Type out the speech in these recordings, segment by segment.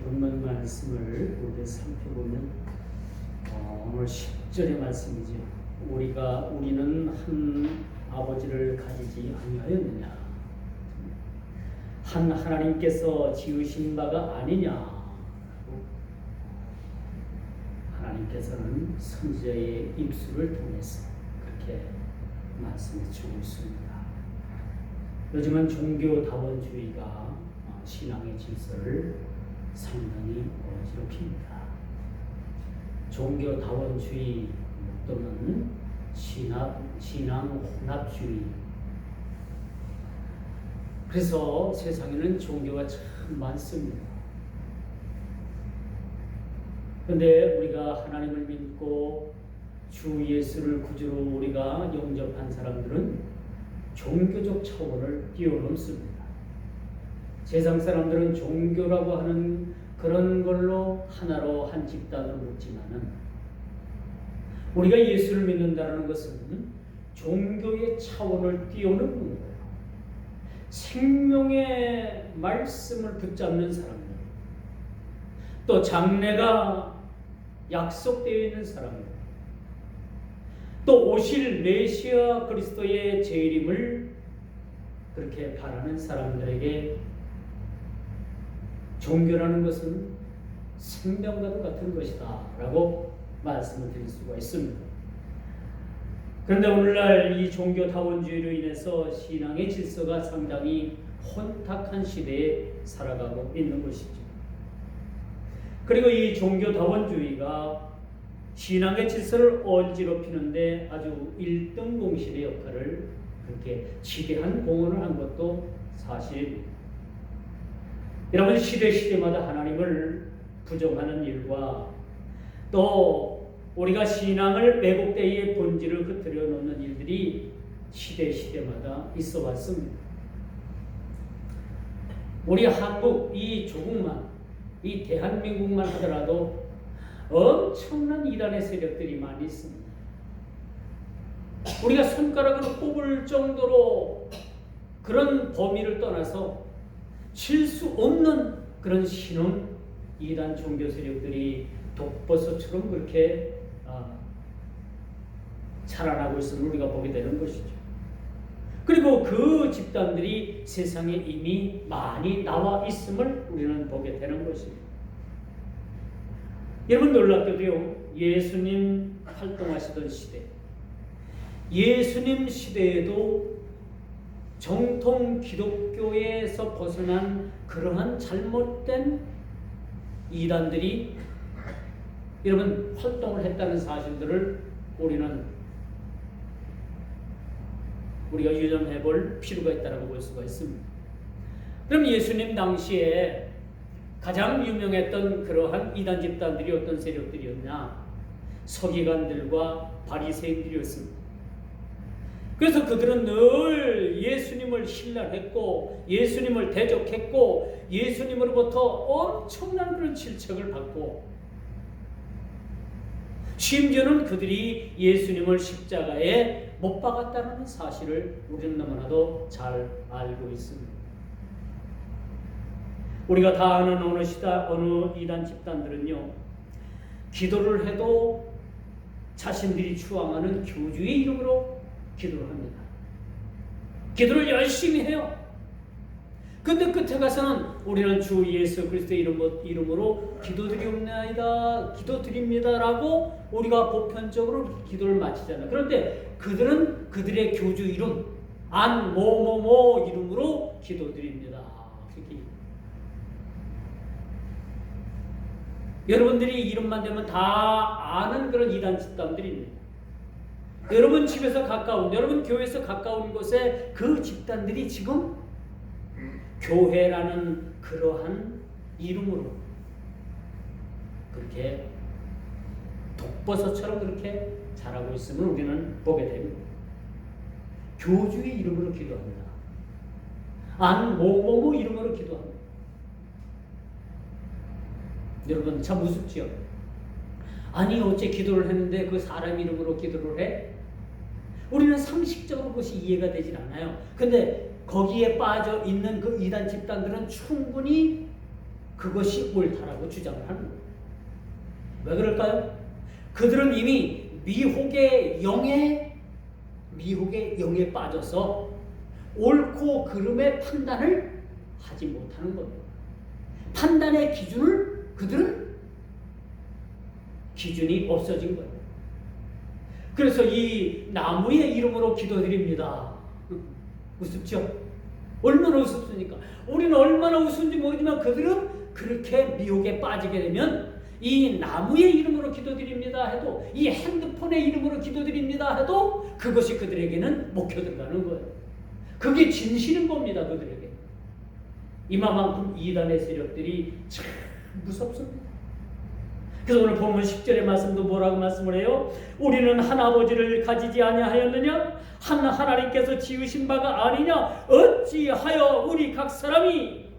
본문 말씀을 우리가 살펴보면 오늘 10절의 말씀이죠. 우리는 한 아버지를 가지지 아니하였느냐, 한 하나님께서 지으신 바가 아니냐. 하나님께서는 선지자의 입술을 통해서 그렇게 말씀해 주고 있습니다. 요즘은 종교다원주의가 신앙의 질서를 상당히 어지럽힙니다. 종교다원주의 또는 신앙 혼합주의. 그래서 세상에는 종교가 참 많습니다. 그런데 우리가 하나님을 믿고 주 예수를 구주로 우리가 영접한 사람들은 종교적 차원을 뛰어넘습니다. 세상 사람들은 종교라고 하는 그런 걸로 하나로 한 집단으로 묻지만은, 우리가 예수를 믿는다는 것은 종교의 차원을 뛰어넘는 거예요. 생명의 말씀을 붙잡는 사람들, 또 장래가 약속되어 있는 사람들, 또 오실 메시아 그리스도의 재림을 그렇게 바라는 사람들에게 종교라는 것은 생명과도 같은 것이다 라고 말씀을 드릴 수가 있습니다. 그런데 오늘날 이 종교다원주의로 인해서 신앙의 질서가 상당히 혼탁한 시대에 살아가고 있는 것이죠. 그리고 이 종교다원주의가 신앙의 질서를 어지럽히는데 아주 1등 공신의 역할을 그렇게 지대한 공헌을 한 것도 사실입니다. 여러분, 시대마다 하나님을 부정하는 일과 또 우리가 신앙을 왜곡되의 본질을 흐트려 놓는 일들이 시대마다 있어 왔습니다. 우리 한국 이 조국만, 이 대한민국만 하더라도 엄청난 이단의 세력들이 많이 있습니다. 우리가 손가락으로 꼽을 정도로 그런 범위를 떠나서 칠 수 없는 그런 신흥 이단 종교 세력들이 독버섯처럼 그렇게 자라나고 있음을 우리가 보게 되는 것이죠. 그리고 그 집단들이 세상에 이미 많이 나와 있음을 우리는 보게 되는 것입니다. 여러분, 놀랍게도요, 예수님 활동하시던 시대, 예수님 시대에도 정통 기독교에서 벗어난 그러한 잘못된 이단들이 여러분 활동을 했다는 사실들을 우리가 유념해 볼 필요가 있다고 볼 수가 있습니다. 그럼 예수님 당시에 가장 유명했던 그러한 이단 집단들이 어떤 세력들이었냐? 서기관들과 바리새인들이었습니다. 그래서 그들은 늘 예수님을 신랄했고 예수님을 대적했고 예수님으로부터 엄청난 그런 질책을 받고, 심지어는 그들이 예수님을 십자가에 못 박았다는 사실을 우리는 너무나도 잘 알고 있습니다. 우리가 다 아는 어느 이단 집단들은요, 기도를 해도 자신들이 추앙하는 교주의 이름으로 기도를 합니다. 기도를 열심히 해요. 근데 끝에 가서는 우리는 주 예수 그리스도의 이름으로 기도드리옵나이다, 기도드립니다라고 우리가 보편적으로 기도를 마치잖아요. 그런데 그들은 그들의 교주 이름, 안 뭐뭐뭐 이름으로 기도드립니다. 여러분들이 이름만 되면 다 아는 그런 이단 집단들입니다. 여러분 집에서 가까운, 여러분 교회에서 가까운 곳에 그 집단들이 지금 교회라는 그러한 이름으로 그렇게 독버섯처럼 그렇게 자라고 있음을 우리는 보게 됩니다. 교주의 이름으로 기도합니다. 안 뭐뭐뭐 이름으로 기도합니다. 여러분 참 우습지요? 아니 어째 기도를 했는데 그 사람 이름으로 기도를 해? 우리는 상식적으로 그것이 이해가 되질 않아요. 근데 거기에 빠져 있는 그 이단 집단들은 충분히 그것이 옳다라고 주장을 하는 거예요. 왜 그럴까요? 그들은 이미 미혹의 영에 빠져서 옳고 그름의 판단을 하지 못하는 겁니다. 판단의 기준이 없어진 거예요. 그래서 이 나무의 이름으로 기도드립니다. 우습죠? 얼마나 우습습니까? 우리는 얼마나 우스운지 모르지만 그들은 그렇게 미혹에 빠지게 되면 이 나무의 이름으로 기도드립니다 해도, 이 핸드폰의 이름으로 기도드립니다 해도 그것이 그들에게는 먹혀 들어가는 거예요. 그게 진실인 겁니다. 그들에게. 이만큼 이단의 세력들이 참 무섭습니다. 그래서 오늘 본문 10절의 말씀도 뭐라고 말씀을 해요? 우리는 한 아버지를 가지지 아니하였느냐? 한 하나님께서 지으신 바가 아니냐? 어찌하여 우리 각 사람이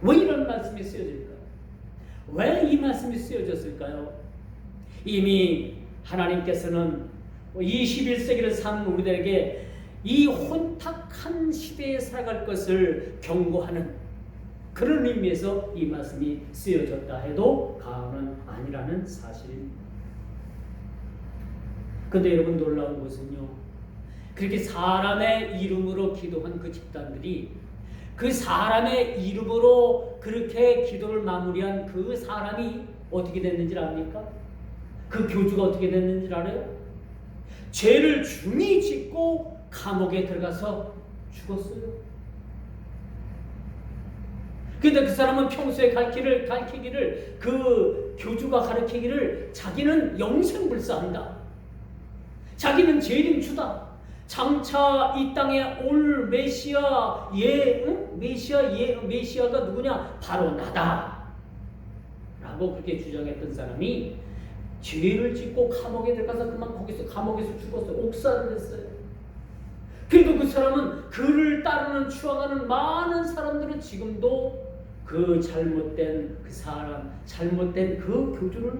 왜 이런 말씀이 쓰여질까요? 왜 이 말씀이 쓰여졌을까요? 이미 하나님께서는 21세기를 사는 우리들에게 이 혼탁한 시대에 살아갈 것을 경고하는 그런 의미에서 이 말씀이 쓰여졌다 해도 과언은 아니라는 사실입니다. 그런데 여러분, 놀라운 것은요, 그렇게 사람의 이름으로 기도한 그 집단들이 그 사람의 이름으로 그렇게 기도를 마무리한 그 사람이 어떻게 됐는지 압니까? 그 교주가 어떻게 됐는지 알아요? 죄를 중히 짓고 감옥에 들어가서 죽었어요. 근데 그 사람은 평소에 가르치기를 그 교주가 가르치기를 자기는 영생불사한다. 자기는 재림주다. 장차 이 땅에 올 메시아가 누구냐? 바로 나다. 라고 그렇게 주장했던 사람이 죄를 짓고 감옥에 들어가서 그만 감옥에서 죽었어요. 옥살을 했어요. 그래도 그 사람은 그를 따르는 추앙하는 많은 사람들은 지금도 그 잘못된 그 교주를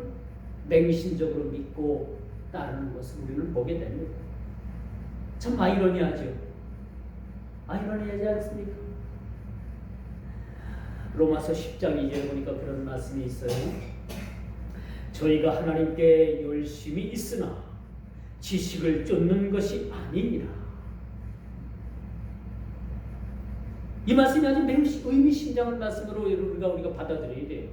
맹신적으로 믿고 따르는 것을 우리는 보게 됩니다. 참 아이러니하죠. 아이러니하지 않습니까? 로마서 10장 2절에 보니까 그런 말씀이 있어요. 저희가 하나님께 열심히 있으나 지식을 쫓는 것이 아니니라. 이 말씀이 아주 매우 의미심장한 말씀으로 우리가 받아들여야 돼요.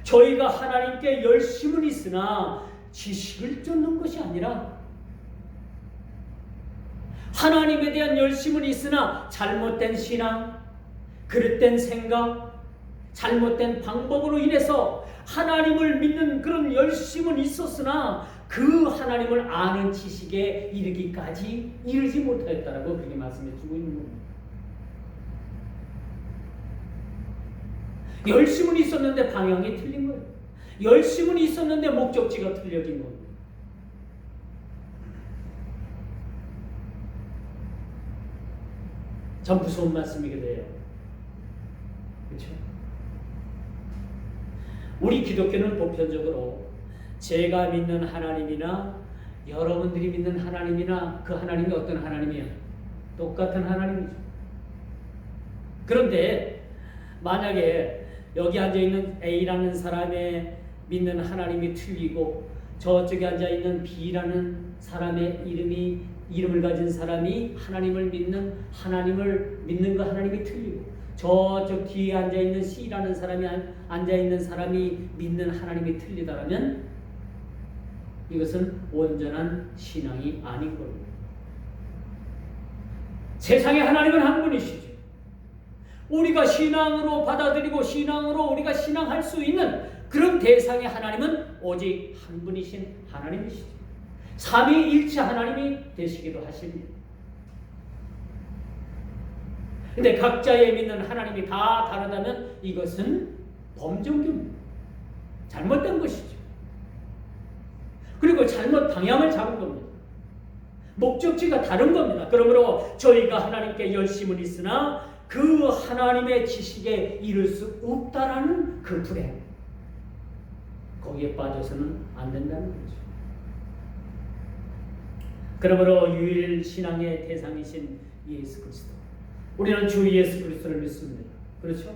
저희가 하나님께 열심은 있으나 지식을 쫓는 것이 아니라, 하나님에 대한 열심은 있으나 잘못된 신앙, 그릇된 생각, 잘못된 방법으로 인해서 하나님을 믿는 그런 열심은 있었으나 그 하나님을 아는 지식에 이르지 못하였다라고 그렇게 말씀해 주고 있는 겁니다. 열심은 있었는데 방향이 틀린 거예요. 열심은 있었는데 목적지가 틀려진 겁니다. 참 무서운 말씀이게 돼요. 그렇죠? 우리 기독교는 보편적으로 제가 믿는 하나님이나 여러분들이 믿는 하나님이나 그 하나님이 어떤 하나님이에요? 똑같은 하나님이죠. 그런데 만약에 여기 앉아있는 A라는 사람의 믿는 하나님이 틀리고 저쪽에 앉아있는 B라는 사람의 이름을 가진 사람이 하나님을 믿는 그 하나님이 틀리고 저쪽 뒤에 앉아있는 C라는 사람이 앉아있는 사람이 믿는 하나님이 틀리다라면 이것은 온전한 신앙이 아닌 겁니다. 세상의 하나님은 한 분이시죠. 우리가 신앙으로 받아들이고 신앙으로 우리가 신앙할 수 있는 그런 대상의 하나님은 오직 한 분이신 하나님이시죠. 삼위일체 하나님이 되시기도 하십니다. 근데 각자의 믿는 하나님이 다 다르다면 이것은 범종교입니다. 잘못된 것이죠. 그리고 잘못 방향을 잡은 겁니다. 목적지가 다른 겁니다. 그러므로 저희가 하나님께 열심은 있으나 그 하나님의 지식에 이를 수 없다라는 그 불행, 거기에 빠져서는 안 된다는 거죠. 그러므로 유일 신앙의 대상이신 예수 그리스도, 우리는 주 예수 그리스도를 믿습니다. 그렇죠?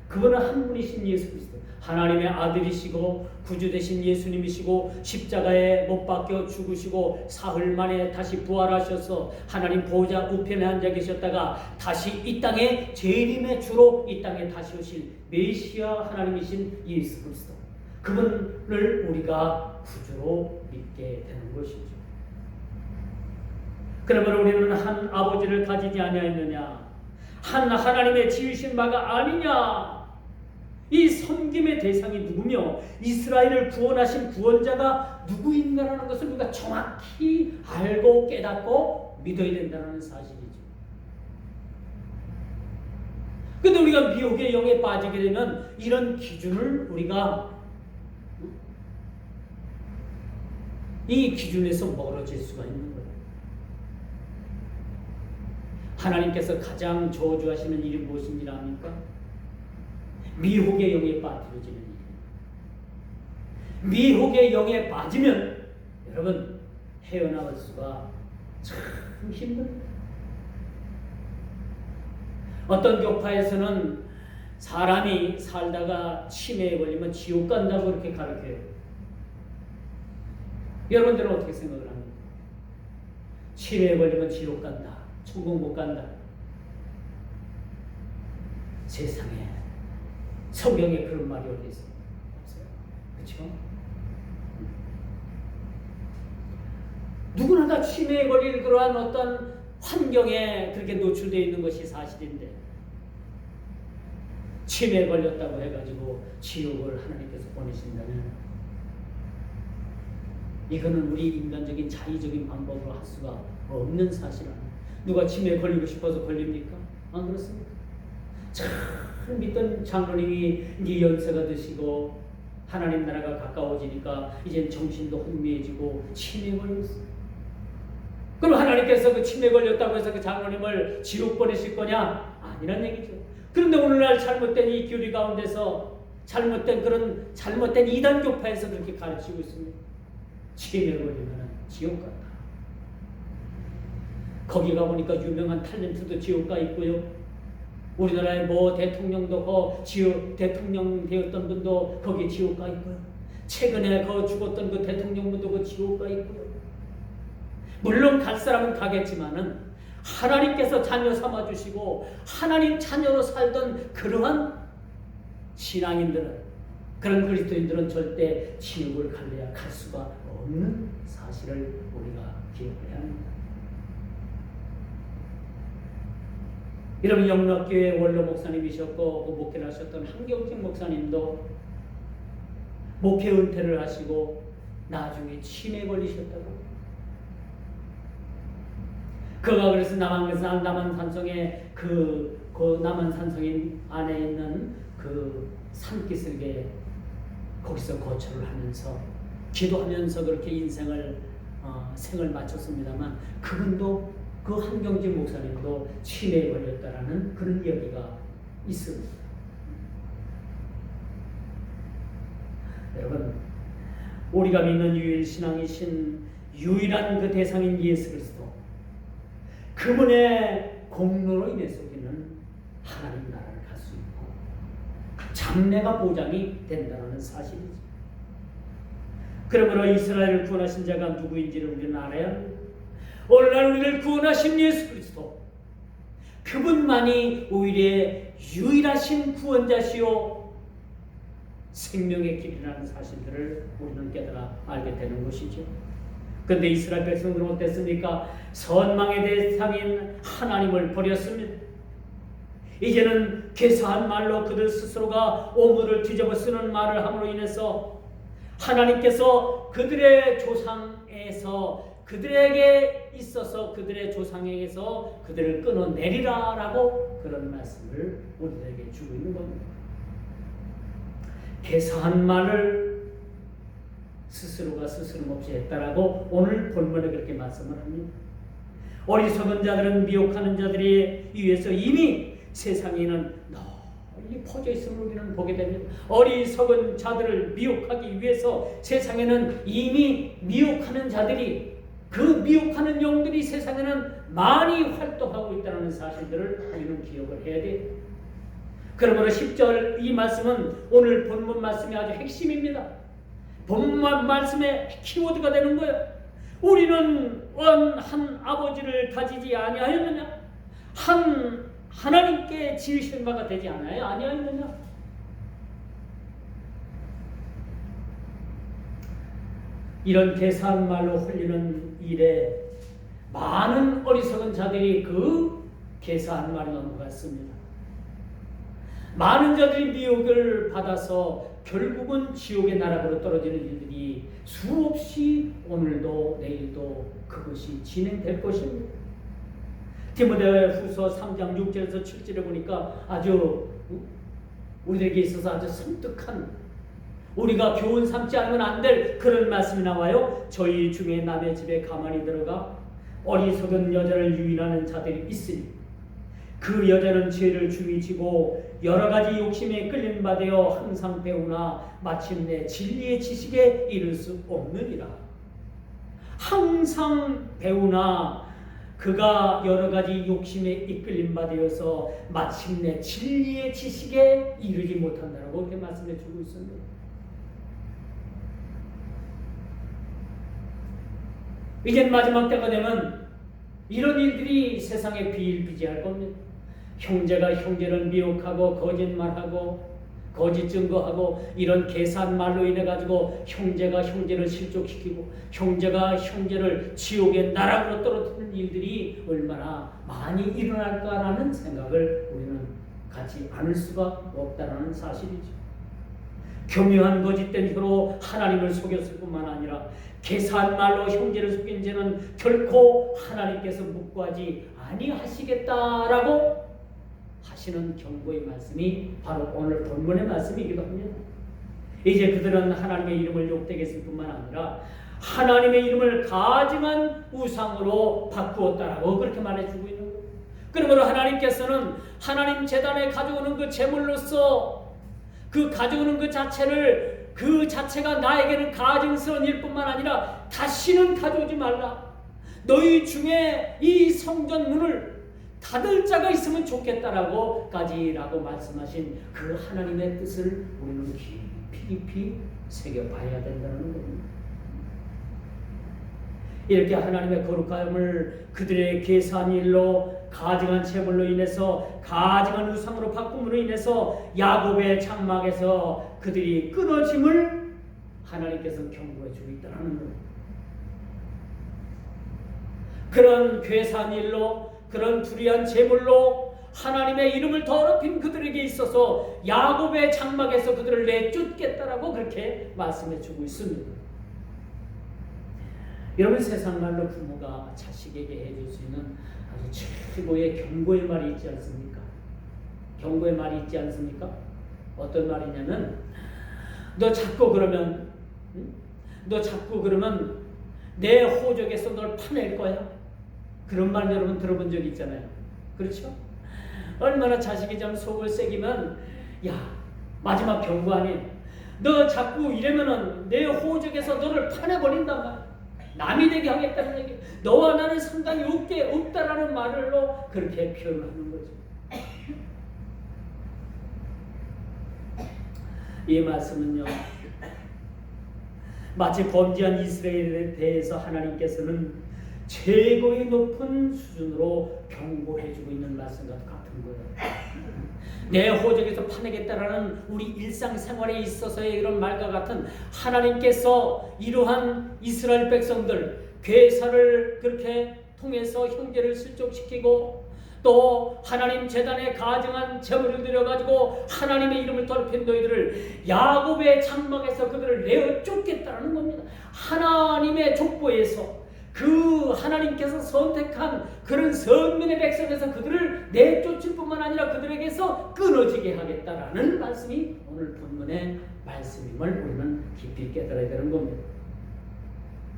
그분은 한 분이신 예수 그리스도, 하나님의 아들이시고 구주 되신 예수님이시고 십자가에 못 박혀 죽으시고 사흘 만에 다시 부활하셔서 하나님 보좌 우편에 앉아 계셨다가 다시 이 땅에 재림의 주로 이 땅에 다시 오실 메시아 하나님이신 예수 그리스도, 그분을 우리가 구주로 믿게 되는 것이죠. 그러면 우리는 한 아버지를 가지지 아니하였느냐? 한 하나님의 지으신 바가 아니냐? 이 섬김의 대상이 누구며 이스라엘을 구원하신 구원자가 누구인가라는 것을 우리가 정확히 알고 깨닫고 믿어야 된다는 사실이죠. 그런데 우리가 미혹의 영에 빠지게 되면 이런 기준을 우리가 이 기준에서 멀어질 수가 있는 거예요. 하나님께서 가장 저주하시는 일이 무엇인지 압니까? 미혹의 영에 빠뜨려지는 일. 미혹의 영에 빠지면 여러분 헤어나올 수가 참 힘듭니다. 어떤 교파에서는 사람이 살다가 치매에 걸리면 지옥 간다고 그렇게 가르쳐요. 여러분들은 어떻게 생각을 합니까? 치매에 걸리면 지옥 간다, 천국 못 간다. 세상에 성경에 그런 말이 어디 있어요? 없어요. 그렇죠? 누구나 다 치매에 걸릴 그러한 어떤 환경에 그렇게 노출되어 있는 것이 사실인데, 치매에 걸렸다고 해가지고 지옥을 하나님께서 보내신다면 이거는 우리 인간적인 자의적인 방법으로 할 수가 없는 사실 아니에요. 누가 치매에 걸리고 싶어서 걸립니까? 안 그렇습니까? 참 믿던 장로님이 네 연세가 드시고 하나님 나라가 가까워지니까 이젠 정신도 혼미해지고 치매에 걸렸어. 그럼 하나님께서 그 치매에 걸렸다고 해서 그 장로님을 지옥 보내실 거냐? 아니란 얘기죠. 그런데 오늘날 잘못된 이 교리 가운데서 잘못된 이단 교파에서 그렇게 가르치고 있습니다. 치매에 걸리면 지옥 간다. 거기 가보니까 유명한 탤런트도 지옥 가 있고요. 우리나라의 뭐 대통령도 대통령 되었던 분도 거기 지옥 가 있고요. 최근에 죽었던 그 대통령분도 그 지옥 가 있고요. 물론 갈 사람은 가겠지만은 하나님께서 자녀 삼아 주시고 하나님 자녀로 살던 그러한 신앙인들은, 그런 그리스도인들은 절대 지옥을 갈래야 갈 수가 없는 사실을 우리가 기억해야 합니다. 여러분, 영락교회 원로 목사님이셨고 그 목회를 하셨던 한경직 목사님도 목회 은퇴를 하시고 나중에 치매에 걸리셨다고. 그가 그래서 남한산성에 그 남한산성에 안에 있는 그 산기슭에 거기서 거처를 하면서 기도하면서 그렇게 생을 마쳤습니다만, 그분도 그 한경직 목사님도 치매에 걸렸다라는 그런 이야기가 있습니다. 여러분, 우리가 믿는 유일 신앙이신 유일한 그 대상인 예수 그리스도, 그분의 공로로 인해서 우리는 하나님 나라를 갈 수 있고 장래가 보장이 된다는 사실이죠. 그러므로 이스라엘을 구원하신 자가 누구인지를 우리는 알아야 합니다. 오늘날 우리를 구원하신 예수 그리스도, 그분만이 오히려 유일하신 구원자시오 생명의 길이라는 사실들을 우리는 깨달아 알게 되는 것이죠. 그런데 이스라엘 백성들은 어땠습니까? 선망의 대상인 하나님을 버렸습니다. 이제는 괴사한 말로 그들 스스로가 오물을 뒤집어 쓰는 말을 함으로 인해서 하나님께서 그들의 조상에서, 그들에게 있어서 그들의 조상에게서 그들을 끊어내리라 라고 그런 말씀을 우리에게 주고 있는 겁니다. 괴사한 말을 스스로가 스스럼없이 했다라고 오늘 본문에 그렇게 말씀을 합니다. 어리석은 자들은 미혹하는 자들이 위해서 이미 세상에는 널리 퍼져 있음을 우리는 보게 됩니다. 어리석은 자들을 미혹하기 위해서 세상에는 이미 미혹하는 자들이 그 미혹하는 영들이 세상에는 많이 활동하고 있다는 사실들을 우리는 기억을 해야 돼요. 그러므로 10절 이 말씀은 오늘 본문 말씀이 아주 핵심입니다. 본문 말씀의 키워드가 되는 거예요. 우리는 한 아버지를 가지지 아니하였느냐? 하나님께 지으신 바가 되지 않아요? 아니하였느냐? 이런 계산말로 흘리는 일에 많은 어리석은 자들이 그 계산말에 넘어갔습니다. 많은 자들이 미혹을 받아서 결국은 지옥의 나락으로 떨어지는 일들이 수없이 오늘도 내일도 그것이 진행될 것입니다. 디모데후서 3장 6절에서 7절에 보니까 아주 우리에게 있어서 아주 섬뜩한, 우리가 교훈 삼지 않으면 안 될 그런 말씀이 나와요. 저희 중에 남의 집에 가만히 들어가 어리석은 여자를 유인하는 자들이 있으니 그 여자는 죄를 중히 지고 여러 가지 욕심에 끌린 바 되어 항상 배우나 마침내 진리의 지식에 이를 수 없느니라. 항상 배우나 그가 여러 가지 욕심에 이끌린 바 되어서 마침내 진리의 지식에 이르지 못한다라고 이렇게 말씀해 주고 있습니다. 이젠 마지막 때가 되면 이런 일들이 세상에 비일비재할 겁니다. 형제가 형제를 미혹하고 거짓말하고 거짓 증거하고 이런 계산말로 인해 가지고 형제가 형제를 실족시키고 형제가 형제를 지옥의 나락으로 떨어뜨리는 일들이 얼마나 많이 일어날까라는 생각을 우리는 갖지 않을 수가 없다라는 사실이죠. 교묘한 거짓된 혀로 하나님을 속였을 뿐만 아니라 계산말로 형제를 속인 죄는 결코 하나님께서 묵과하지 아니하시겠다라고 하시는 경고의 말씀이 바로 오늘 본문의 말씀이기도 합니다. 이제 그들은 하나님의 이름을 욕되게 했을 뿐만 아니라 하나님의 이름을 가증한 우상으로 바꾸었다라고 그렇게 말해주고 있는 거예요. 그러므로 하나님께서는 하나님 제단에 가져오는 그 제물로서 그 가져오는 그 자체가 나에게는 가증스러운 일뿐만 아니라 다시는 가져오지 말라. 너희 중에 이 성전 문을 닫을 자가 있으면 좋겠다라고까지라고 말씀하신 그 하나님의 뜻을 우리는 깊이 새겨봐야 된다는 겁니다. 이렇게 하나님의 거룩함을 그들의 계산 일로 가증한 제물로 인해서 가증한 우상으로 바꿈으로 인해서 야곱의 장막에서 그들이 끊어짐을 하나님께서 경고해 주고 있다는 거예요. 그런 괴산 일로 그런 불의한 제물로 하나님의 이름을 더럽힌 그들에게 있어서 야곱의 장막에서 그들을 내쫓겠다라고 그렇게 말씀해 주고 있습니다. 여러분, 세상 말로 부모가 자식에게 해줄 수 있는 아주 최고의 경고의 말이 있지 않습니까? 경고의 말이 있지 않습니까? 어떤 말이냐면 너 자꾸 그러면 내 호적에서 널 파낼 거야. 그런 말 여러분 들어본 적 있잖아요. 그렇죠? 얼마나 자식이 좀 속을 새기면 야, 마지막 경고 아니에요. 너 자꾸 이러면은 내 호적에서 너를 파내버린단 말이야. 남이 되게 하겠다는 얘기. 너와 나는 상관이 없다라는 말로 그렇게 표현하는 거죠. 이 말씀은요, 마치 범죄한 이스라엘에 대해서 하나님께서는 최고의 높은 수준으로 경고해주고 있는 말씀과 같은 거예요. 내 호적에서 파내겠다라는 우리 일상생활에 있어서의 이런 말과 같은 하나님께서 이러한 이스라엘 백성들 괴사를 그렇게 통해서 형제를 실족시키고 또 하나님 제단에 가증한 제물을 드려가지고 하나님의 이름을 더럽힌 너희들을 야곱의 장막에서 그들을 내어 쫓겠다는 겁니다. 하나님의 족보에서 그 하나님께서 선택한 그런 선민의 백성에서 그들을 내쫓을 뿐만 아니라 그들에게서 끊어지게 하겠다라는 말씀이 오늘 본문의 말씀임을 우리는 깊이 깨달아야 되는 겁니다.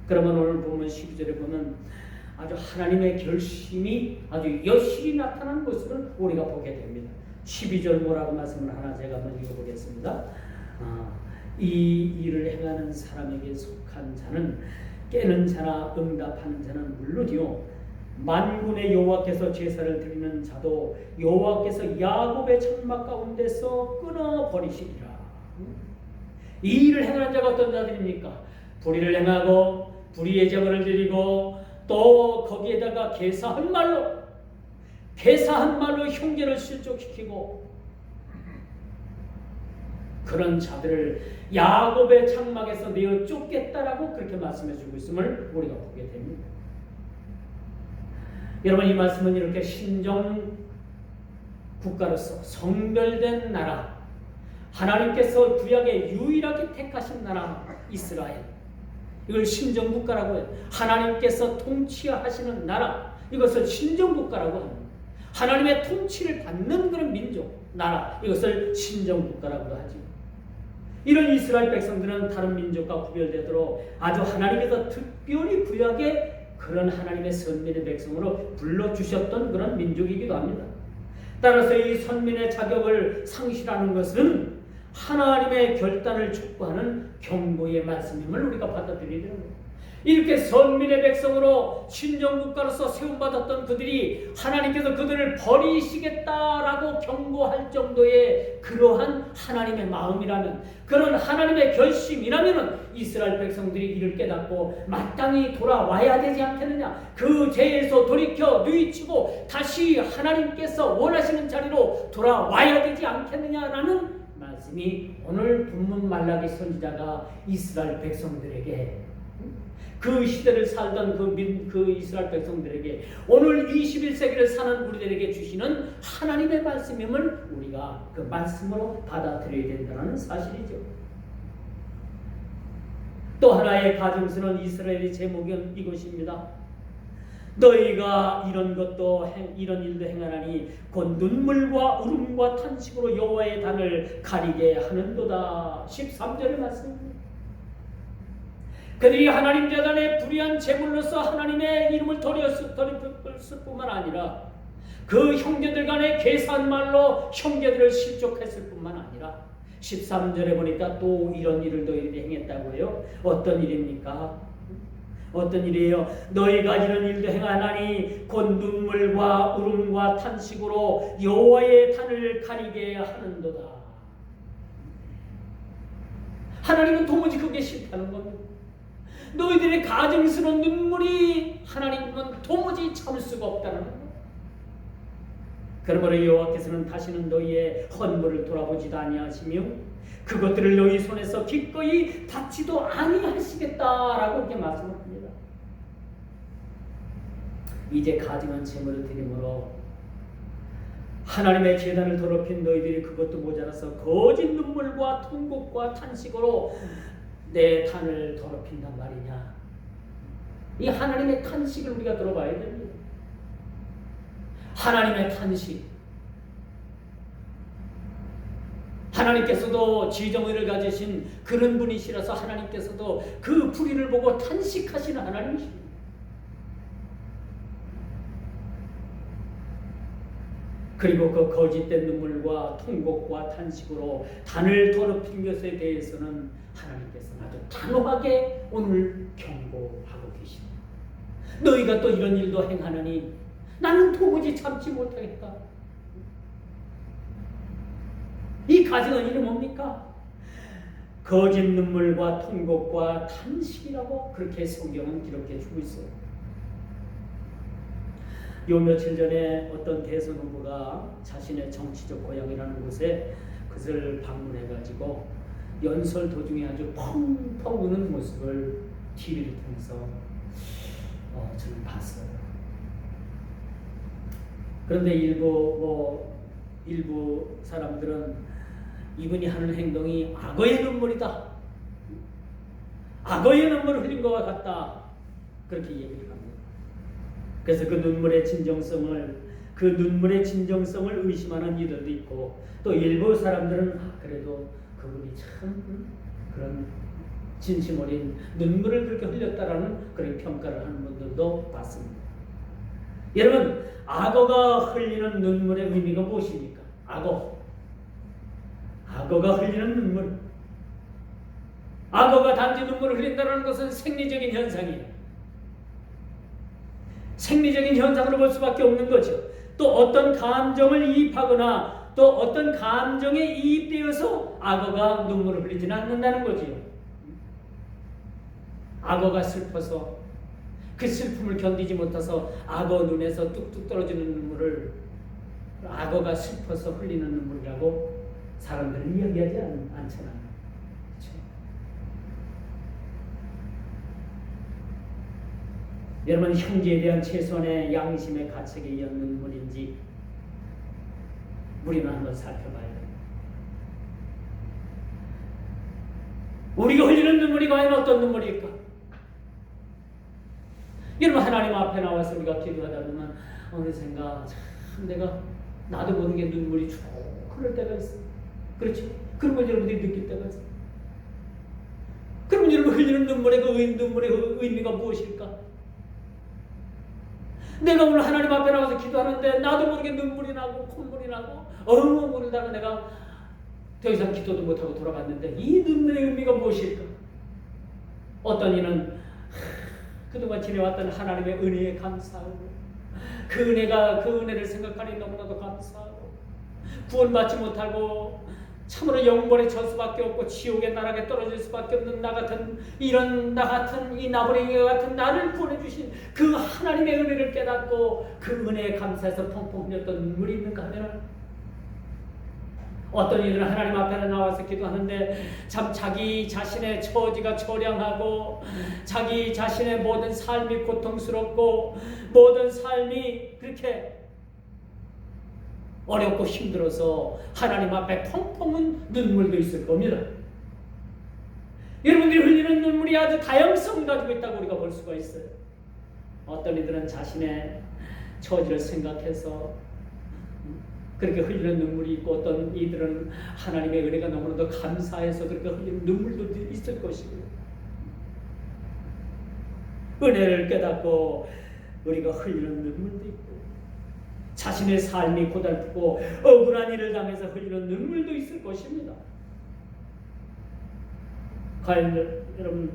그러면 오늘 본문 12절에 보면 아주 하나님의 결심이 아주 여실히 나타난 것을 우리가 보게 됩니다. 12절 뭐라고 말씀을 하나 제가 한번 읽어보겠습니다. 이 일을 행하는 사람에게 속한 자는 깨는 자나 응답하는 자는 물론이요 만군의 여호와께서 제사를 드리는 자도 여호와께서 야곱의 장막 가운데서 끊어버리시리라. 이 일을 행하는 자가 어떤 자들입니까? 불의를 행하고 불의의 제물을 드리고 또 거기에다가 개사한 말로 형제를 실족시키고 그런 자들을 야곱의 장막에서 내어 쫓겠다라고 그렇게 말씀해주고 있음을 우리가 보게 됩니다. 여러분, 이 말씀은 이렇게 신정 국가로서 성별된 나라, 하나님께서 구약에 유일하게 택하신 나라 이스라엘, 이걸 신정 국가라고 해요. 하나님께서 통치하시는 나라, 이것을 신정 국가라고 합니다. 하나님의 통치를 받는 그런 민족, 나라, 이것을 신정 국가라고 하죠. 이런 이스라엘 백성들은 다른 민족과 구별되도록 아주 하나님께서 특별히 구약에 그런 하나님의 선민의 백성으로 불러주셨던 그런 민족이기도 합니다. 따라서 이 선민의 자격을 상실하는 것은 하나님의 결단을 촉구하는 경고의 말씀임을 우리가 받아들여야 됩니다. 이렇게 선민의 백성으로 신정국가로서 세움받았던 그들이 하나님께서 그들을 버리시겠다라고 경고할 정도의 그러한 하나님의 마음이라면, 그런 하나님의 결심이라면 이스라엘 백성들이 이를 깨닫고 마땅히 돌아와야 되지 않겠느냐, 그 죄에서 돌이켜 누이치고 다시 하나님께서 원하시는 자리로 돌아와야 되지 않겠느냐라는 말씀이 오늘 본문 말라기 선지자가 이스라엘 백성들에게, 그 시대를 살던 그 이스라엘 백성들에게, 오늘 21세기를 사는 우리들에게 주시는 하나님의 말씀임을 우리가 그 말씀으로 받아들여야 된다는 사실이죠. 또 하나의 가정스러운 이스라엘의 제목은 이것입니다. 너희가 이런 일도 행하나니 곧 눈물과 울음과 탄식으로 여호와의 단을 가리게 하는도다. 13절의 말씀입니다. 그들이 하나님 제단에 불의한 제물로서 하나님의 이름을 더럽혔을 뿐만 아니라 그 형제들 간에 계산 말로 형제들을 실족했을 뿐만 아니라 13절에 보니까 또 이런 일을 너희들이 행했다고 해요. 어떤 일입니까? 어떤 일이에요? 너희가 이런 일도 행하나니 곧 눈물과 울음과 탄식으로 여호와의 단을 가리게 하는도다. 하나님은 도무지 그게 싫다는 겁니다. 너희들의 가증스러운 눈물이 하나님은 도무지 참을 수가 없다는 겁니다. 그러므로 여호와께서는 다시는 너희의 헌물을 돌아보지도 아니하시며 그것들을 너희 손에서 기꺼이 받지도 아니하시겠다라고 이렇게 말씀합니다. 이제 가증한 제물을 드림으로 하나님의 제단을 더럽힌 너희들이 그것도 모자라서 거짓 눈물과 통곡과 탄식으로 내 단을 더럽힌단 말이냐. 이 하나님의 탄식을 우리가 들어봐야 됩니다. 하나님의 탄식. 하나님께서도 지정의를 가지신 그런 분이시라서 하나님께서도 그 불의를 보고 탄식하시는 하나님이십니다. 그리고 그 거짓된 눈물과 통곡과 탄식으로 단을 더럽힌 것에 대해서는 하나님께서는 아주 단호하게 오늘 경고하고 계십니다. 너희가 또 이런 일도 행하느니 나는 도무지 참지 못하겠다. 이 가증한 일이 뭡니까? 거짓 눈물과 통곡과 탄식이라고 그렇게 성경은 기록해 주고 있어요. 요 며칠 전에 어떤 대선 후보가 자신의 정치적 고향이라는 곳에 그것을 방문해가지고 연설 도중에 아주 펑펑 우는 모습을 TV를 통해서 저는 봤어요. 그런데 일부 사람들은 이분이 하는 행동이 악어의 눈물이다, 악어의 눈물을 흘린 것과 같다, 그렇게 얘기를 합니다. 그래서 그 눈물의 진정성을 의심하는 이들도 있고, 또 일부 사람들은 그래도 그분이 참 그런 진심 어린 눈물을 그렇게 흘렸다라는 그런 평가를 하는 분들도 봤습니다. 여러분, 악어가 흘리는 눈물의 의미가 무엇입니까? 악어가 흘리는 눈물. 악어가 단지 눈물을 흘린다는 것은 생리적인 현상이에요. 생리적인 현상으로 볼 수밖에 없는 거죠. 또 어떤 감정을 이입하거나 또 어떤 감정에 이입되어서 악어가 눈물을 흘리지는 않는다는 거지요. 악어가 슬퍼서 그 슬픔을 견디지 못해서 악어 눈에서 뚝뚝 떨어지는 눈물을 악어가 슬퍼서 흘리는 눈물이라고 사람들은 이야기하지 않잖아요. 그렇죠? 여러분, 형제에 대한 최소한의 양심의 가책에 의한 눈물인지 우리는 한번 살펴봐야 됩니다. 우리가 흘리는 눈물이 과연 어떤 눈물일까? 여러분, 하나님 앞에 나와서 우리가 기도하다 보면 어느샌가 참 내가 나도 모르게 눈물이 쭉 흐를 때가 있어. 그렇죠? 그런 걸 여러분들이 느낄 때가 있어. 그러면 여러분, 흘리는 눈물의 눈물의 의미가 무엇일까? 내가 오늘 하나님 앞에 나와서 기도하는데 나도 모르게 눈물이 나고 콧물이 나고 엉엉 울다가 내가 더 이상 기도도 못하고 돌아갔는데 이 눈물의 의미가 무엇일까? 어떤 이는 그동안 지내왔던 하나님의 은혜에 감사하고 그 은혜를 생각하니 너무나도 감사하고 구원받지 못하고 참으로 영벌에 질 수밖에 없고 지옥의 나락에 떨어질 수밖에 없는 나 같은 이 나부랭이 같은 나를 구원해 주신 그 하나님의 은혜를 깨닫고 그 은혜에 감사해서 펑펑 흘렸던 눈물이 있는가 하면 어떤 이들은 하나님 앞에 나와서 기도하는데 참 자기 자신의 처지가 처량하고 자기 자신의 모든 삶이 고통스럽고 모든 삶이 그렇게 어렵고 힘들어서 하나님 앞에 펑펑은 눈물도 있을 겁니다. 여러분들이 흘리는 눈물이 아주 다양성을 가지고 있다고 우리가 볼 수가 있어요. 어떤 이들은 자신의 처지를 생각해서 그렇게 흘리는 눈물이 있고 어떤 이들은 하나님의 은혜가 너무나도 감사해서 그렇게 흘리는 눈물도 있을 것이고요. 은혜를 깨닫고 우리가 흘리는 눈물도 있고 자신의 삶이 고달프고 억울한 일을 당해서 흘리는 눈물도 있을 것입니다. 과연 여러분,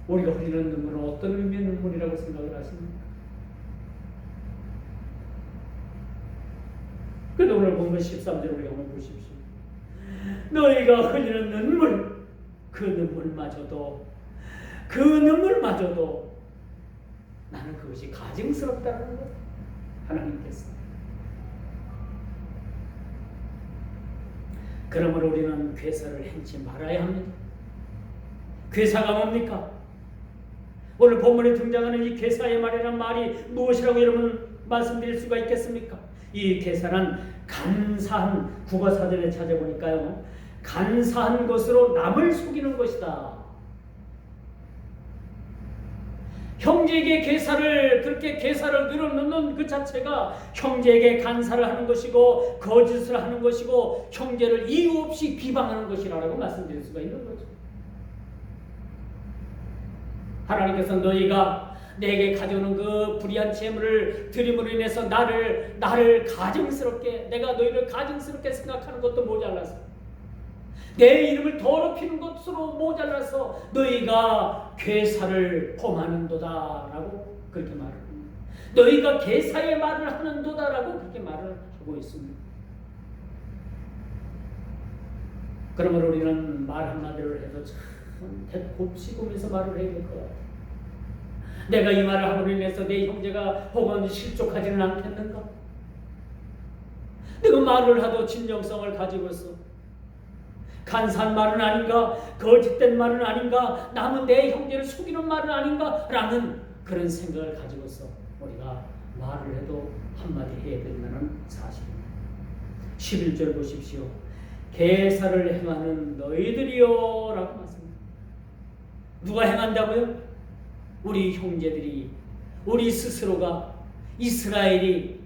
우리가 흘리는 눈물은 어떤 의미의 눈물이라고 생각을 하십니까? 그래도 오늘 본문 13절 우리가 한번 보십시오. 너희가 흘리는 눈물, 그 눈물마저도 나는 그것이 가증스럽다는 것. 하나님께서. 그러므로 우리는 괴사를 행치 말아야 합니다. 괴사가 뭡니까? 오늘 본문에 등장하는 이 괴사의 말이라는 말이 무엇이라고 여러분 말씀드릴 수가 있겠습니까? 이 괴사는 간사한 국어사전에 찾아보니까요, 간사한 것으로 남을 속이는 것이다. 형제에게 그렇게 괴사를 늘어놓는 그 자체가 형제에게 간사를 하는 것이고 거짓을 하는 것이고 형제를 이유 없이 비방하는 것이라고 말씀드릴 수가 있는 거죠. 하나님께서 너희가 내게 가져오는 그 불의한 재물을 드림으로 인해서 나를 가증스럽게, 내가 너희를 가증스럽게 생각하는 것도 모자라서, 내 이름을 더럽히는 것으로 모자라서 너희가 괴사를 범하는도다 라고 그렇게 말을 합니다. 너희가 괴사의 말을 하는도다 라고 그렇게 말을 하고 있습니다. 그러므로 우리는 말 한마디를 해서 참 곱씹으면서 말을 해야 될 것 같아요. 내가 이 말을 함으로 인해서 내 형제가 혹은 실족하지는 않겠는가? 내가 말을 하도 진정성을 가지고서 간사한 말은 아닌가? 거짓된 말은 아닌가? 남은 내 형제를 속이는 말은 아닌가? 라는 그런 생각을 가지고서 우리가 말을 해도 한마디 해야 된다는 사실입니다. 11절 보십시오. 괴사를 행하는 너희들이요 라고 말씀합니다. 누가 행한다고요? 우리 형제들이, 우리 스스로가, 이스라엘이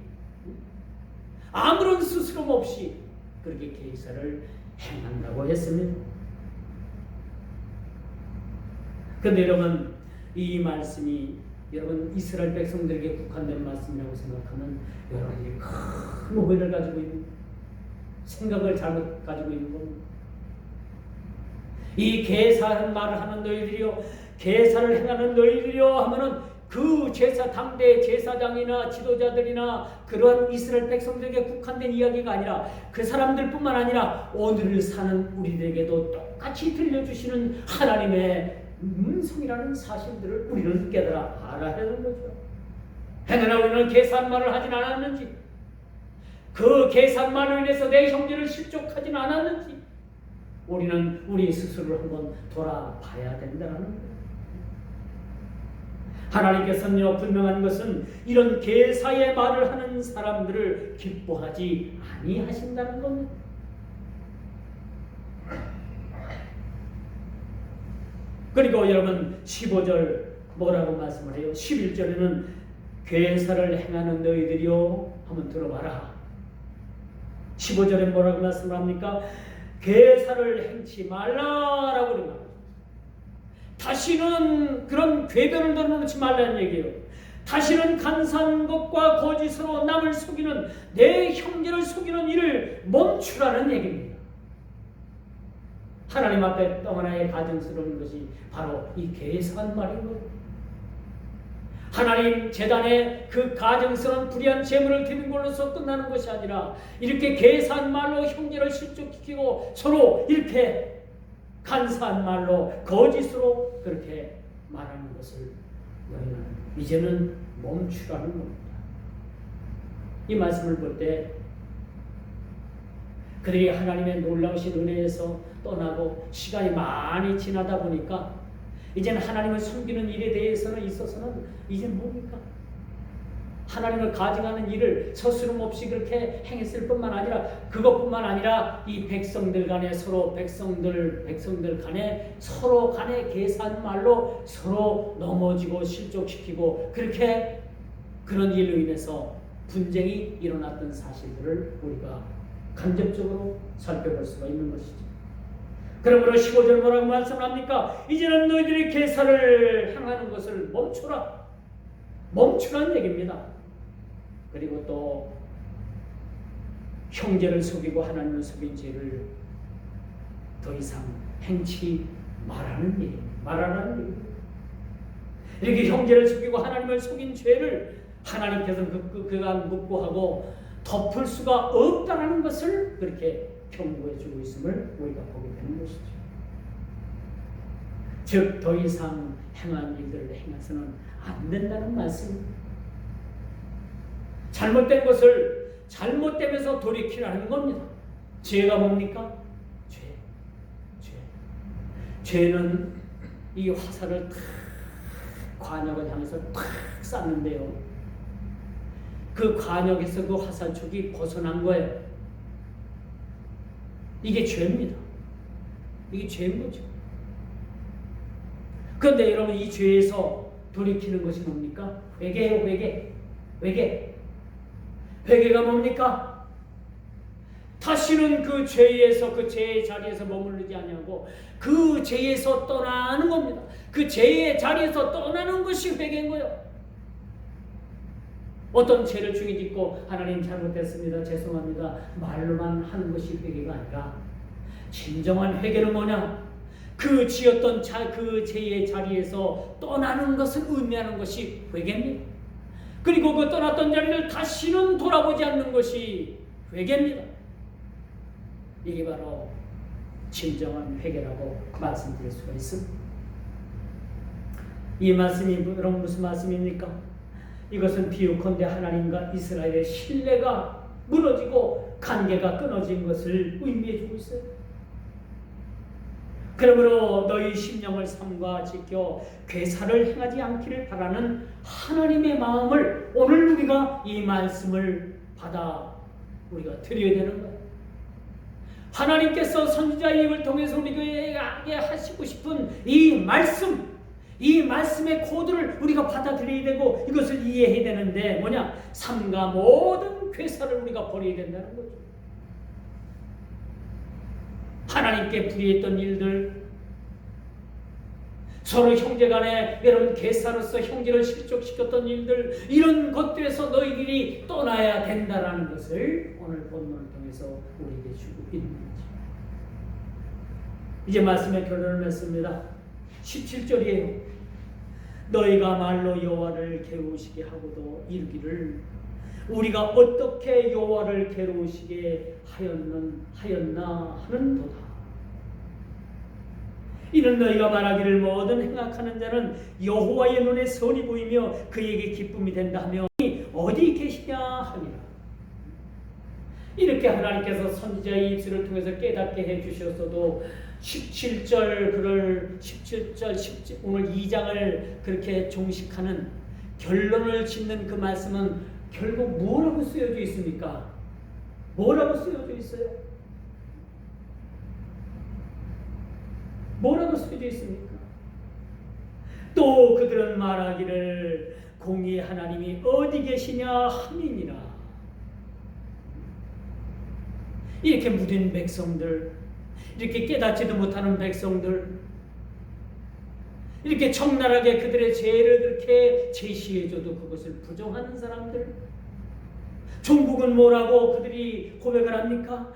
아무런 스스럼 없이 그렇게 괴사를 행한다고 했습니다. 그런데 여러분, 이 말씀이 여러분 이스라엘 백성들에게 국한된 말씀이라고 생각하면 여러분이 큰 오해를 가지고 있는, 생각을 잘못 가지고 있는 겁니다. 이 계사한 말을 하는 너희들이요, 계사를 행하는 너희들이요 하면은 그 제사 당대 제사장이나 지도자들이나 그러한 이스라엘 백성들에게 국한된 이야기가 아니라 그 사람들뿐만 아니라 오늘을 사는 우리들에게도 똑같이 들려주시는 하나님의 음성이라는 사실들을 우리는 깨달아 알아야 하는 거죠. 행여나 우리는 계산말을 하진 않았는지, 그 계산말로 인해서 내 형제를 실족하진 않았는지 우리는 우리 스스로를 한번 돌아봐야 된다는 거예요. 하나님께서는요, 분명한 것은 이런 계사의 말을 하는 사람들을 기뻐하지 아니하신다는 겁니다. 그리고 여러분 15절 뭐라고 말씀을 해요? 11절에는 계사를 행하는 너희들이요 한번 들어봐라. 15절에 뭐라고 말씀을 합니까? 계사를 행치 말라라고 그러나 다시는 그런 궤변을 늘어놓지 말라는 얘기예요. 다시는 간사한 것과 거짓으로 남을 속이는, 내 형제를 속이는 일을 멈추라는 얘기입니다. 하나님 앞에 또 하나의 가증스러운 것이 바로 이 계사한 말인 거예요. 하나님 제단에 그 가증스러운 불의한 재물을 드리는 걸로서 끝나는 것이 아니라 이렇게 계사한 말로 형제를 실족시키고 서로 이렇게 간사한 말로 거짓으로 그렇게 말하는 것을 너희는 이제는 멈추라는 겁니다. 이 말씀을 볼 때 그들이 하나님의 놀라우신 은혜에서 떠나고 시간이 많이 지나다 보니까 이제는 하나님을 섬기는 일에 대해서는 있어서는 이제 뭡니까? 하나님을 가증하는 일을 서스름 없이 그렇게 행했을 뿐만 아니라 그것뿐만 아니라 이 백성들 간에 서로 백성들 간에 서로 간에 계산 말로 서로 넘어지고 실족시키고 그렇게 그런 일로 인해서 분쟁이 일어났던 사실들을 우리가 간접적으로 살펴볼 수가 있는 것이죠. 그러므로 15절 뭐라고 말씀합니까? 이제는 너희들이 계사를 행하는 것을 멈추라. 멈추라는 얘기입니다. 그리고 또 형제를 속이고 하나님을 속인 죄를 더 이상 행치 말하는 일, 말하라는 일. 이렇게 형제를 속이고 하나님을 속인 죄를 하나님께서는 그간 묵고하고 덮을 수가 없다는 것을 그렇게 경고해 주고 있음을 우리가 보게 되는 것이죠. 즉 더 이상 행한 일들을 행해서는 안 된다는 말씀입니다. 잘못된 것을 잘못되면서 돌이키라는 겁니다. 죄가 뭡니까? 죄는 이 화살을 탁 관역을 향해서 탁 쐈는데요. 그 관역에서 그 화살촉이 벗어난 거예요. 이게 죄입니다. 이게 죄인 거죠. 그런데 여러분 이 죄에서 돌이키는 것이 뭡니까? 회개예요. 회개. 회개가 뭡니까? 다시는 그 죄에서 그 죄의 자리에서 머무르지 아니하고 그 죄에서 떠나는 겁니다. 그 죄의 자리에서 떠나는 것이 회개인 거예요. 어떤 죄를 중에 짓고 하나님 잘못했습니다, 죄송합니다 말로만 하는 것이 회개가 아니라 진정한 회개는 뭐냐? 그 지었던 그 죄의 자리에서 떠나는 것을 의미하는 것이 회개입니다. 그리고 그 떠났던 자리를 다시는 돌아보지 않는 것이 회개입니다. 이게 바로 진정한 회개라고 말씀드릴 수가 있습니다. 이 말씀이 여러분 무슨 말씀입니까? 이것은 비유컨대 하나님과 이스라엘의 신뢰가 무너지고 관계가 끊어진 것을 의미해 주고 있어요. 그러므로 너희 심령을 삼가 지켜 괴사를 행하지 않기를 바라는 하나님의 마음을 오늘 우리가 이 말씀을 받아 우리가 드려야 되는 거예요. 하나님께서 선지자의 입을 통해서 우리에게 하시고 싶은 이 말씀의 코드를 우리가 받아들여야 되고 이것을 이해해야 되는데 뭐냐? 삼가 모든 괴사를 우리가 버려야 된다는 거죠. 하나님께 불의했던 일들, 서로 형제간에 여러분 괴사로서 형제를 실족시켰던 일들, 이런 것들에서 너희들이 떠나야 된다는 것을 오늘 본문을 통해서 우리에게 주고 있는 거죠. 이제 말씀의 결론을 맺습니다. 17절이에요. 너희가 말로 여호와를 괴로우시게 하고도 이르기를 우리가 어떻게 여호와를 괴로우시게 하였나 하는도다. 이는 너희가 말하기를 뭐든 행악하는 자는 여호와의 눈에 선이 보이며 그에게 기쁨이 된다 하며 어디 계시냐 하니라. 이렇게 하나님께서 선지자의 입술을 통해서 깨닫게 해주셨어도 17절 오늘 2장을 그렇게 종식하는 결론을 짓는 그 말씀은 결국 뭐라고 쓰여져 있습니까? 뭐라고 쓰여져 있어요? 뭐라고 쓰여져 있습니까? 또 그들은 말하기를 공의의 하나님이 어디 계시냐 함이니라. 이렇게 무딘 백성들, 이렇게 깨닫지도 못하는 백성들, 이렇게 적나라하게 그들의 죄를 그렇게 제시해줘도 그것을 부정하는 사람들, 종국은 뭐라고 그들이 고백을 합니까?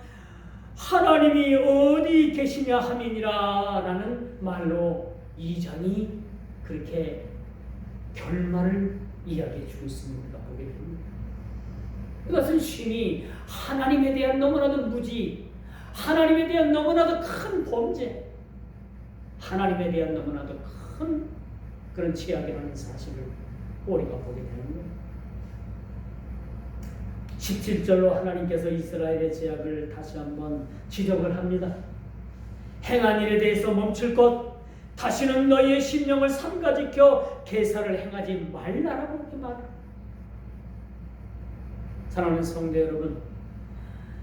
하나님이 어디 계시냐 함이니라 라는 말로 2장이 그렇게 결말을 이야기해 주고 있습니다. 보게 됩니다. 이것은 심히 하나님에 대한 너무나도 무지, 하나님에 대한 너무나도 큰 범죄, 하나님에 대한 너무나도 큰 그런 죄악이라는 사실을 우리가 보게 되는 거예요. 17절로 하나님께서 이스라엘의 죄악을 다시 한번 지적을 합니다. 행한 일에 대해서 멈출 것, 다시는 너희의 심령을 삼가지켜 계사를 행하지 말라라고 그렇게 말합니다. 사랑하는 성도 여러분,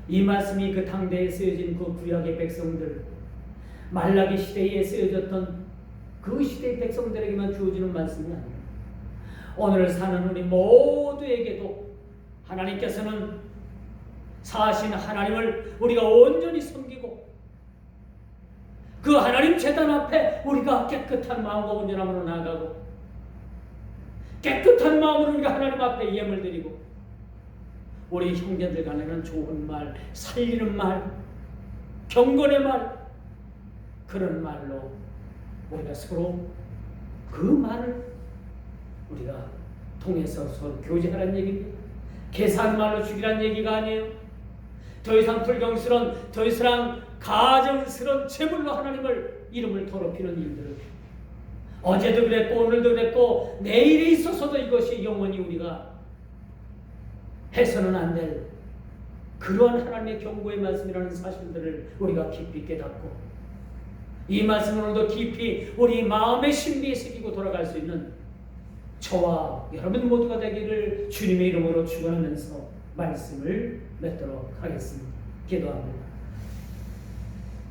이 말씀이 그 당대에 쓰여진 그 구약의 백성들, 말라기 시대에 쓰여졌던 그 시대의 백성들에게만 주어지는 말씀이 아니에요. 오늘 사는 우리 모두에게도 하나님께서는 사신 하나님을 우리가 온전히 섬기고 그 하나님 제단 앞에 우리가 깨끗한 마음과 온전함으로 나아가고 깨끗한 마음으로 우리가 하나님 앞에 예물 드리고 우리 형제들 간에는 좋은 말, 살리는 말, 경건의 말, 그런 말로 우리가 서로 그 말을 우리가 통해서 서로 교제하라는 얘기입니다. 계산 말로 죽이라는 얘기가 아니에요. 더 이상 불경스러운, 더 이상 가정스러운 제물로 하나님을 이름을 더럽히는 일들을 어제도 그랬고 오늘도 그랬고 내일에 있어서도 이것이 영원히 우리가 해서는 안 될 그러한 하나님의 경고의 말씀이라는 사실들을 우리가 깊이 깨닫고 이 말씀으로도 깊이 우리 마음의 신비에 새기고 돌아갈 수 있는 저와 여러분 모두가 되기를 주님의 이름으로 축원하면서 말씀을 맺도록 하겠습니다. 기도합니다.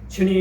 주님